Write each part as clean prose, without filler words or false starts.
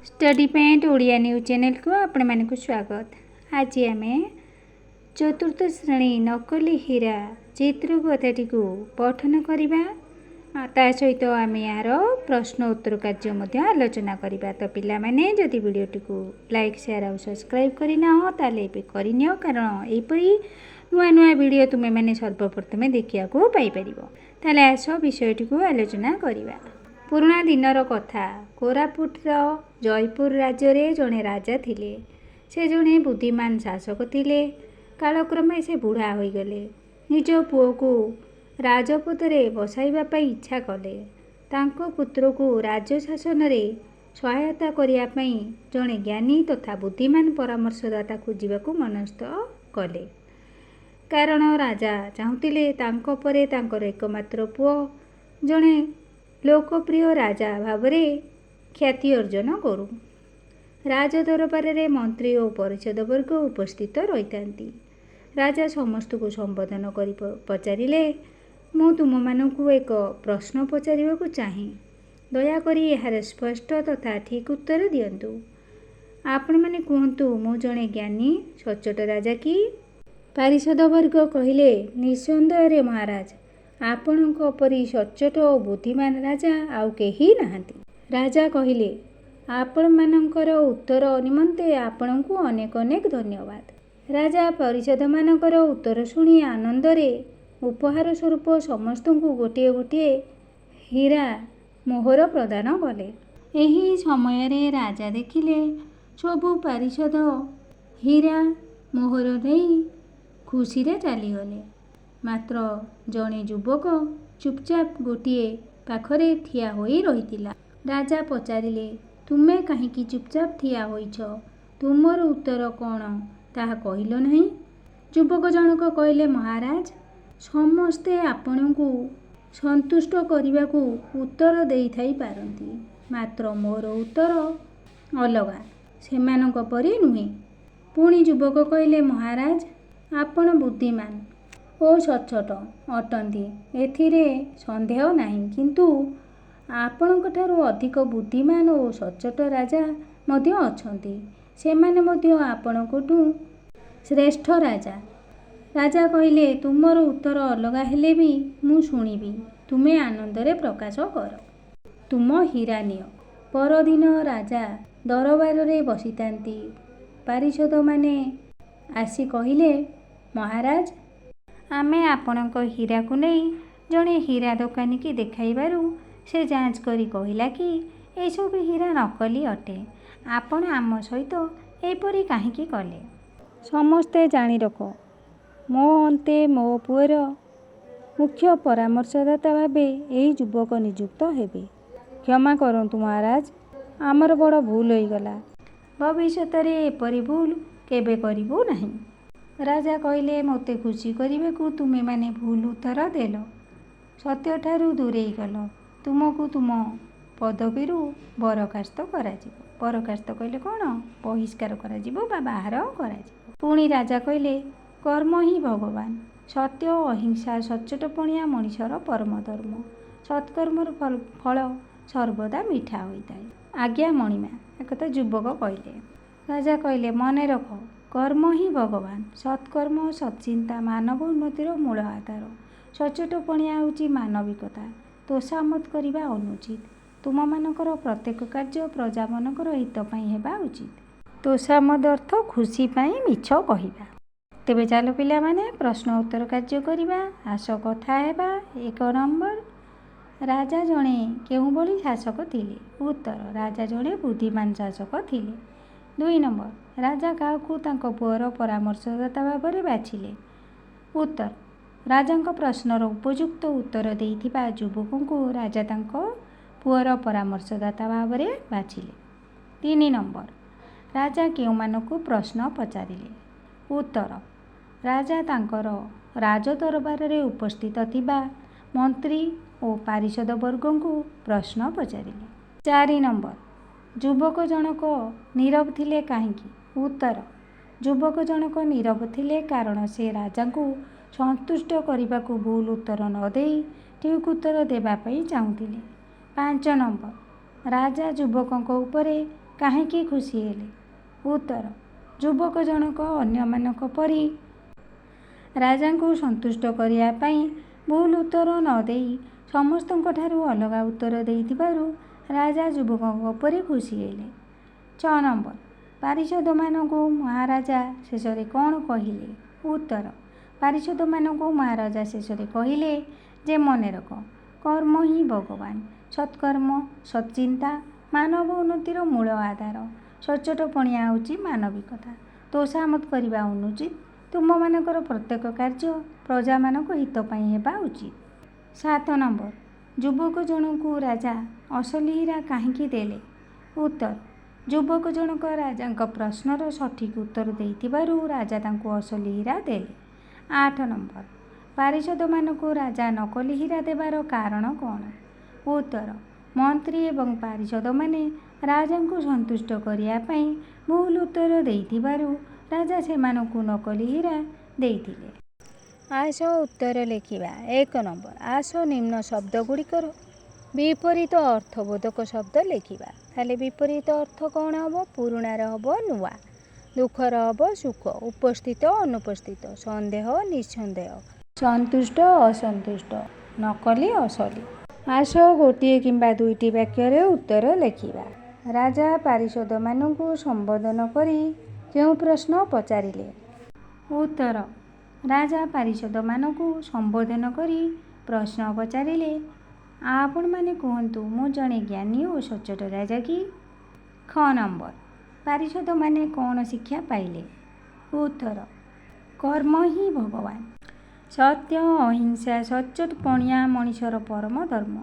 Study point Odia news channel को आपण मानक स्वागत। आज आम चतुर्थ श्रेणी नकली हीरा चित्र कथाटी को पठन करवा सहित आम यार प्रश्न उत्तर कार्य आलोचना करवा। तो पिला माने जदि वीडियोटी को लाइक शेयर और सब्सक्राइब करना ताले करनी कारण यहपरी नुआ नुआ वीडियो तुम्हें मैंने सर्वप्रथमे देखा पाइपर। ताले आस विषयटी को आलोचना करवा। पुराणा दिनर कथा कोरापुटर जयपुर राज्य रे जड़े राजा थिले। से जड़े बुद्धिमान शासक थिले। कालक्रमे से बुढ़ा हो गले। निज पुओ को राजपदरे बसाइबा पई इच्छा कले। तांको पुत्र को राज्य शासन रे सहायता करिया पई जड़े ज्ञानी तथा बुद्धिमान परामर्शदाता खोजिबाकू मनस्थ कले। कारण राजा चाहुतिले तांको परे तांकर एकमात्र पुओ जड़े लोकप्रिय राजा भावरे ख्याति अर्जन करू। राजदरबार रे मंत्री और परिषद वर्ग उपस्थित रही था। राजा समस्त को संबोधन कर पचारे मु तुम मानू एक प्रश्न पचार चाहे। दयाकोरी यार स्पष्ट तथा ठीक उत्तर दियंतु। आपण माने कहतु मु जड़े ज्ञानी सचोट राजा कि? पारिषद वर्ग कहले निसंदेह रे महाराज आपणक परी सचोट और बुद्धिमान राजा आउ केही नाहांती। राजा कहिले आपण मानकर उत्तर निमंते आपणकू अनेक अनेक धन्यवाद। राजा परिषद मानकर उत्तर शुणी आनंदरे उपहार स्वरूप समस्त को गोटे गोटे हीरा मोहर प्रदान कले। एही समय रे राजा देखिले सबु पारिषद हीरा मोहर नहीं खुशी रे चलीगले। मात्र जड़े युवक चुपचाप गोटे पाखरे ठिया होई रहितिला। राजा पचारिले तुमे काहींकी चुपचाप ठिया होइछ? तुमर उत्तर कौन ताहा कहिलो नहीं? युवक जनक कहले महाराज समस्ते आपणकू संतुष्ट करने उत्तर देई थाई पारंती। मात्र मोर उत्तर अलगा सेमानक परी नुहे। पुणी युवक कहले महाराज आपण बुद्धिमान ओ सचोट अटंती एथिरे संदेह नहीं। किंतु आपणक ठारू अधिक बुद्धिमान और सचोट राजा मध्य अछंती। सेमाने मध्य आपणकठू श्रेष्ठ राजा। राजा कहले तुमर उत्तर अलगा हेले भी मु शुणिबी। तुमे आनंदरे प्रकाश कर। तुम हीरा निय। परदिन राजा दरबार रे बसितांती। पारिषद माने आसी कहिले महाराज आमे आपणक हीरा को नहीं जड़े हीरा दोकानी की देखाइबारु से जांच करी कहिला कि ए सब हीरा नकली अटे। आपण आम सहित एपरी काहींकी कले? समस्ते जानी रख मो अंते मो पुअर मुख्य परामर्शदाता भावे यही युवक नियुक्त हेबे। क्षमा करंतु महाराज आमर बड़ भूल हो गला। भविष्यत रे एपरी भूल केबे करिबो नहीं। राजा कहले मते खुशी करने को तुम्हें माने भूल उत्तर देल। सत्य ठारू दूरे गल। तुमको तुम पदवी बरखास्त कर। बरखास्त कहले कौन? बहिष्कार कर बाहर कर। पुणी राजा कहले कर्म ही भगवान। सत्य अहिंसा सचोटपणिया मनीषर परम धर्म। सत्कर्मर फल सर्वदा मिठा होता है। आज्ञा मणिमा एक युवक कहले। राजा कहले मन रख कर्म ही भगवान। सत्कर्म सच्चिंता मानव उन्नतिर मूल आधार। सचोटपणिया होची मानविकता। तोषामत करवा अनुचित। तुम मानकर प्रत्येक कार्य प्रजा मानकर हित पई हेबा उचित। तोषामद अर्थ खुशी पई मिछ कहिबा। तेबे चलो पिला माने प्रश्न उत्तर कार्य करवा। आस कथा हेबा। 1 नंबर राजा जणे केउ भली शासक थिले? उत्तर राजा जणे बुद्धिमान शासक थिले। 2 नंबर राजा काहाकू तांको पुअर परामर्शदाता भाବରେ बाछिले? उत्तर राजांको प्रश्नर उपयुक्त उत्तर देइथिबा युवकଙ୍କୁ राजा तांको पुअर परामर्शदाता भाବରେ बाछिले। 3 नंबर राजा केउमानकू प्रश्न पचारिले? उत्तर राजा तांकर राजदरबार रे उपस्थित थिबा मंत्री और पारिषद वर्गଙ୍କୁ प्रश्न पचारिले। 4 नंबर युवक जनक नीरव थिले काहींकी? उत्तर युवक जनक नीरव थिले कारण से राजा को संतुष्ट करने को भूल उत्तर न देई ठीक उत्तर देवाई चाहूले। 5 नंबर राजा युवकों उपरे କାହିଁକି ଖୁସି ହେଲେ? ଉତ୍ତର, ଯୁବକ ଜଣକ ଅନ୍ୟମାନଙ୍କ ପରି ରାଜାଙ୍କୁ ସନ୍ତୁଷ୍ଟ କରିବା ପାଇଁ ଭୁଲ ଉତ୍ତର ନ ଦେଇ ସମସ୍ତଙ୍କଠାରୁ ଅଲଗା ଉତ୍ତର ଦେଇଥିବାରୁ ରାଜା ଯୁବକଙ୍କ ପରି ଖୁସି ହେଲେ। 6 ନମ୍ବର, ପାରିଷଦମାନଙ୍କୁ ମହାରାଜା ଶେଷରେ କ'ଣ କହିଲେ? ଉତ୍ତର, ପାରିଷଦମାନଙ୍କୁ ମହାରାଜା ଶେଷରେ କହିଲେ ଯେ ମନେ ରଖ, କର୍ମ ହିଁ ଭଗବାନ। ସତ୍କର୍ମ, ସତ୍ଚିନ୍ତା ମାନବ ଉନ୍ନତିର ମୂଳ ଆଧାର। ସଚ୍ଚୋଟପଣିଆ ହେଉଛି ମାନବିକତା। ତୋଷାମତ କରିବା ଅନୁଚିତ। ତୁମମାନଙ୍କର ପ୍ରତ୍ୟେକ କାର୍ଯ୍ୟ ପ୍ରଜାମାନଙ୍କ ହିତ ପାଇଁ ହେବା ଉଚିତ। 7 ନମ୍ବର, ଯୁବକ ଜଣକୁ ରାଜା ଅସଲି ହୀରା କାହିଁକି ଦେଲେ? ଉତ୍ତର, ଯୁବକ ଜଣକ ରାଜାଙ୍କ ପ୍ରଶ୍ନର ସଠିକ୍ ଉତ୍ତର ଦେଇଥିବାରୁ ରାଜା ତାଙ୍କୁ ଅସଲି ହୀରା ଦେଲେ। 8 ନମ୍ବର, ପାରିଷଦମାନଙ୍କୁ ରାଜା ନକଲି ହୀରା ଦେବାର କାରଣ କ'ଣ? ଉତ୍ତର, ମନ୍ତ୍ରୀ ଏବଂ ପାରିଷଦମାନେ ରାଜାଙ୍କୁ ସନ୍ତୁଷ୍ଟ କରିବା ପାଇଁ ଭୁଲ ଉତ୍ତର ଦେଇଥିବାରୁ ରାଜା ସେମାନଙ୍କୁ ନକଲି ହୀରା ଦେଇଥିଲେ। ଆସ ଉତ୍ତର ଲେଖିବା। 1 ନମ୍ବର, ଆସ ନିମ୍ନ ଶବ୍ଦଗୁଡ଼ିକର ବିପରୀତ ଅର୍ଥବୋଧକ ଶବ୍ଦ ଲେଖିବା। ତାହେଲେ ବିପରୀତ ଅର୍ଥ କ'ଣ ହେବ? ପୁରୁଣାର ହେବ ନୂଆ, ଦୁଃଖର ହେବ ସୁଖ, ଉପସ୍ଥିତ ଅନୁପସ୍ଥିତ, ସନ୍ଦେହ ନିଃସନ୍ଦେହ, ସନ୍ତୁଷ୍ଟ ଅସନ୍ତୁଷ୍ଟ, ନକଲି ଅସଲି। ଆସ ଗୋଟିଏ କିମ୍ବା ଦୁଇଟି ବାକ୍ୟରେ ଉତ୍ତର ଲେଖିବା। ରାଜା ପାରିଷଦମାନଙ୍କୁ ସମ୍ବୋଧନ କରି କେଉଁ ପ୍ରଶ୍ନ ପଚାରିଲେ? ଉତ୍ତର, ରାଜା ପାରିଷଦମାନଙ୍କୁ ସମ୍ବୋଧନ କରି ପ୍ରଶ୍ନ ପଚାରିଲେ, ଆପଣମାନେ କୁହନ୍ତୁ, ମୁଁ ଜଣେ ଜ୍ଞାନୀ ଓ ସଚ୍ଚୋଟ ରାଜା କି? ଖ ନମ୍ବର, ପାରିଷଦମାନେ କ'ଣ ଶିକ୍ଷା ପାଇଲେ? ଉତ୍ତର, କର୍ମ ହିଁ ଭଗବାନ। ସତ୍ୟ, ଅହିଂସା, ସଚ୍ଚୋଟପଣିଆ ମଣିଷର ପରମ ଧର୍ମ।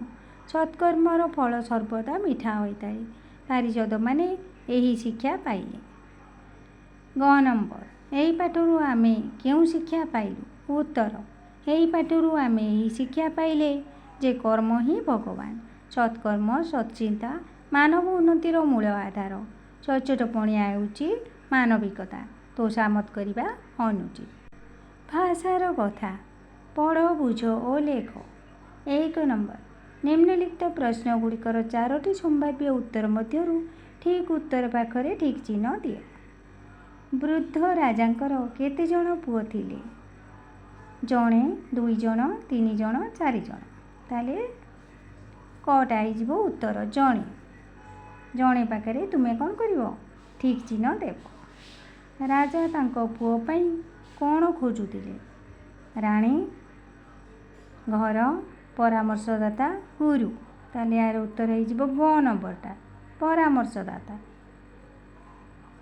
ସତ୍କର୍ମର ଫଳ ସର୍ବଦା ମିଠା ହୋଇଥାଏ। ପାରିଷଦମାନେ ଏହି ଶିକ୍ଷା ପାଇଲେ। ଗ ନମ୍ବର, ଏହି ପାଠରୁ ଆମେ କେଉଁ ଶିକ୍ଷା ପାଇଲୁ? ଉତ୍ତର, ଏହି ପାଠରୁ ଆମେ ଏହି ଶିକ୍ଷା ପାଇଲେ ଯେ କର୍ମ ହିଁ ଭଗବାନ। ସତ୍କର୍ମ, ସତ୍ଚିନ୍ତା ମାନବ ଉନ୍ନତିର ମୂଳ ଆଧାର। ସଚ୍ଚୋଟପଣିଆ ହେଉଛି ମାନବିକତା। ତୋଷାମତ କରିବା ଅନୁଚିତ। ଭାଷାର କଥା ପଢ଼, ବୁଝ ଓ ଲେଖ। 1 ନମ୍ବର, ନିମ୍ନଲିଖିତ ପ୍ରଶ୍ନଗୁଡ଼ିକର 4ଟି ସମ୍ଭାବ୍ୟ ଉତ୍ତର ମଧ୍ୟରୁ ଠିକ୍ ଉତ୍ତର ପାଖରେ ଠିକ୍ ଚିହ୍ନ ଦିଅ। ବୃଦ୍ଧ ରାଜାଙ୍କର କେତେ ଜଣ ପୁଅ ଥିଲେ? ଜଣେ, 2 ଜଣ, 3 ଜଣ, 4 ଜଣ। ତାହେଲେ କଟା ହେଇଯିବ ଉତ୍ତର ଜଣେ। ଜଣେ ପାଖରେ ତୁମେ କ'ଣ କରିବ? ଠିକ୍ ଚିହ୍ନ ଦେବ। ରାଜା ତାଙ୍କ ପୁଅ ପାଇଁ କ'ଣ ଖୋଜୁଥିଲେ? ରାଣୀ, ଘର, ପରାମର୍ଶଦାତା, ଗୁରୁ। ତାହେଲେ ଏହାର ଉତ୍ତର ହେଇଯିବ ଗ ନମ୍ବରଟା, ପରାମର୍ଶଦାତା।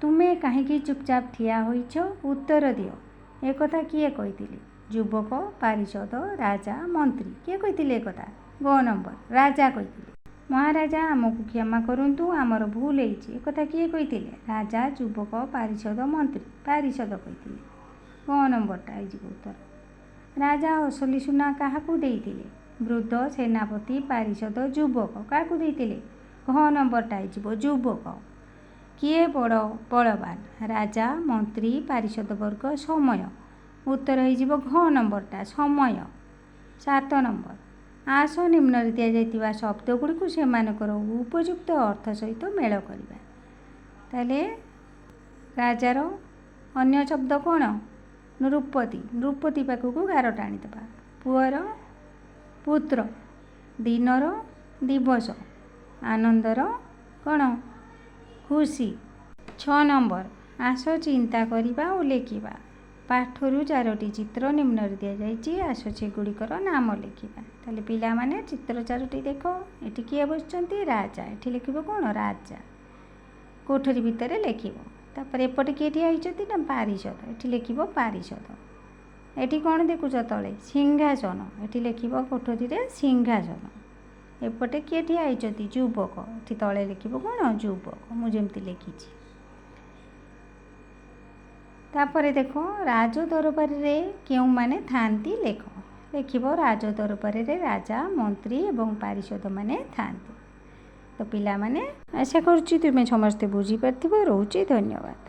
ତୁମେ କାହିଁକି ଚୁପଚାପ ଠିଆ ହୋଇଛ? ଉତ୍ତର ଦିଅ। ଏକଥା କିଏ କହିଥିଲେ? ଯୁବକ, ପାରିଷଦ, ରାଜା, ମନ୍ତ୍ରୀ। କିଏ କହିଥିଲେ ଏକଥା? ଗ ନମ୍ବର, ରାଜା କହିଥିଲେ। ମହାରାଜା, ଆମକୁ କ୍ଷମା କରନ୍ତୁ, ଆମର ଭୁଲ ହେଇଛି। ଏକଥା କିଏ କହିଥିଲେ? ରାଜା, ଯୁବକ, ପାରିଷଦ, ମନ୍ତ୍ରୀ। ପାରିଷଦ କହିଥିଲେ। ଗ ନମ୍ବରଟା ହେଇଯିବ ଉତ୍ତର। ରାଜା ଅସଲି ସୁନା କାହାକୁ ଦେଇଥିଲେ? ବୃଦ୍ଧ, ସେନାପତି, ପାରିଷଦ, ଯୁବକ। କାହାକୁ ଦେଇଥିଲେ? ଘ ନମ୍ବରଟା ହେଇଯିବ ଯୁବକ। କିଏ ବଡ଼ ବଳବାନ? ରାଜା, ମନ୍ତ୍ରୀ, ପାରିଷଦ ବର୍ଗ, ସମୟ। ଉତ୍ତର ହେଇଯିବ ଘ ନମ୍ବରଟା ସମୟ। 7 ନମ୍ବର, ଆସ ନିମ୍ନରେ ଦିଆଯାଇଥିବା ଶବ୍ଦଗୁଡ଼ିକୁ ସେମାନଙ୍କର ଉପଯୁକ୍ତ ଅର୍ଥ ସହିତ ମେଳ କରିବା। ତାହେଲେ ରାଜାର ଅନ୍ୟ ଶବ୍ଦ କ'ଣ? ନୃପତି। ନୃପତି ପାଖକୁ ଗାର ଟାଣିଦେବା। ପୁଅର, ପୁତ୍ର। ଦିନର, ଦିବସ। ଆନନ୍ଦର କ'ଣ? ଖୁସି। 6 ନମ୍ବର, ଆସ ଚିନ୍ତା କରିବା ଓ ଲେଖିବା। ପାଠରୁ 4ଟି ଚିତ୍ର ନିମ୍ନରେ ଦିଆଯାଇଛି। ଆସ ସେଗୁଡ଼ିକର ନାମ ଲେଖିବା। ତାହେଲେ ପିଲାମାନେ ଚିତ୍ର 4ଟି ଦେଖ। ଏଠି କିଏ ବସିଛନ୍ତି? ରାଜା। ଏଠି ଲେଖିବ କ'ଣ? ରାଜା। କୋଠରୀ ଭିତରେ ଲେଖିବ। ତାପରେ ଏପଟେ କିଏ ଠିଆ ହେଇଛନ୍ତି? ନା ପାରିଷଦ। ଏଠି ଲେଖିବ ପାରିଷଦ। ଏଠି କ'ଣ ଦେଖୁଛ ତଳେ? ସିଂହାସନ। ଏଠି ଲେଖିବ କୋଠରୀରେ ସିଂହାସନ। ଏପଟେ କିଏ ଠିଆ ହେଇଛନ୍ତି? ଯୁବକ। ଏଠି ତଳେ ଲେଖିବ କ'ଣ? ଯୁବକ। ମୁଁ ଯେମିତି ଲେଖିଛି। ତାପରେ ଦେଖ, ରାଜ ଦରବାରରେ କେଉଁମାନେ ଥାଆନ୍ତି ଲେଖ। ଲେଖିବ ରାଜ ଦରବାରରେ ରାଜା, ମନ୍ତ୍ରୀ ଏବଂ ପାରିଷଦମାନେ ଥାଆନ୍ତି। ତ ପିଲାମାନେ, ଆଶା କରୁଛି ତୁମେ ସମସ୍ତେ ବୁଝିପାରିଥିବ। ରହୁଛି, ଧନ୍ୟବାଦ।